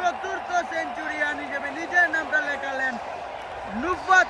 চতুর্থ সেঞ্চুরিয়ান হিসেবে নিজের নামটা লেখালেন নুফাত।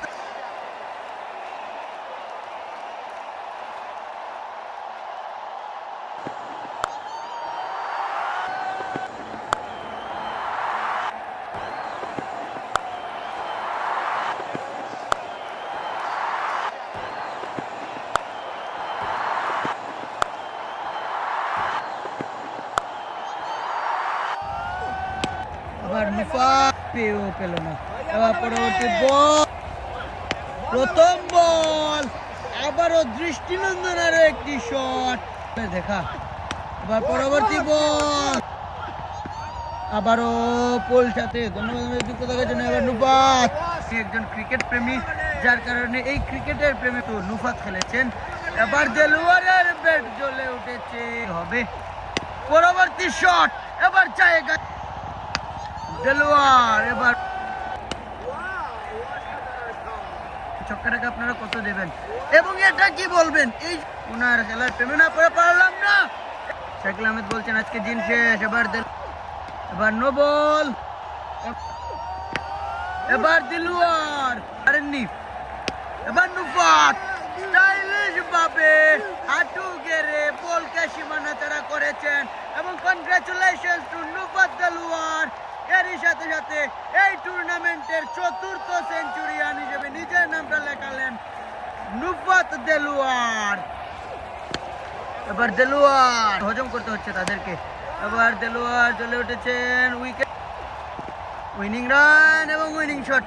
এবার নুফাত পেও পেল না। এবার পরবর্তী বল, প্রথম বল, আবারও দৃষ্টিনন্দনের একটি শট দেখা। এবার পরবর্তী বল, আবারও পোল সাথে। ধন্যবাদ যুক্ত থাকার জন্য। এবার নুফাত একজন ক্রিকেট প্রেমী, যার কারণে এই ক্রিকেটের প্রেমী তো নুফাত খেলেছেন। এবার দেলোয়ারের ব্যাট জ্বলে উঠেছে, হবে পরবর্তী শট। এবার জায়গা দেলোয়ার, এবার ছক্কাটাকে আপনারা কত দেবেন এবং এটা কি বলবেন? এই ওনার খেলার প্রেমে না করে পারলাম না। শাকিল আহমেদ বলছেন আজকে দিন শেষ। এবার নো বল, এবার দিলওয়ার পারেননি। এবার নুফাত স্টাইলিশ ভাবে হাঁটু গেড়ে বলকে সীমানা ছাড়া করেছেন এবং কনগ্রাচুলেশনস টু নুফাত দেলোয়ার। এরই সাথে সাথে এই টুর্নামেন্টের চতুর্থ সেঞ্চুরিয়ান হিসেবে নিজের নামটা লেখালেন নুফাত দেলোয়ার। এবার দেলোয়ার হজম করতে হচ্ছে তাদেরকে। এবার দেলোয়ার চলে উঠেছেন উইকেট, উইনিং রান এবং উইনিং শট।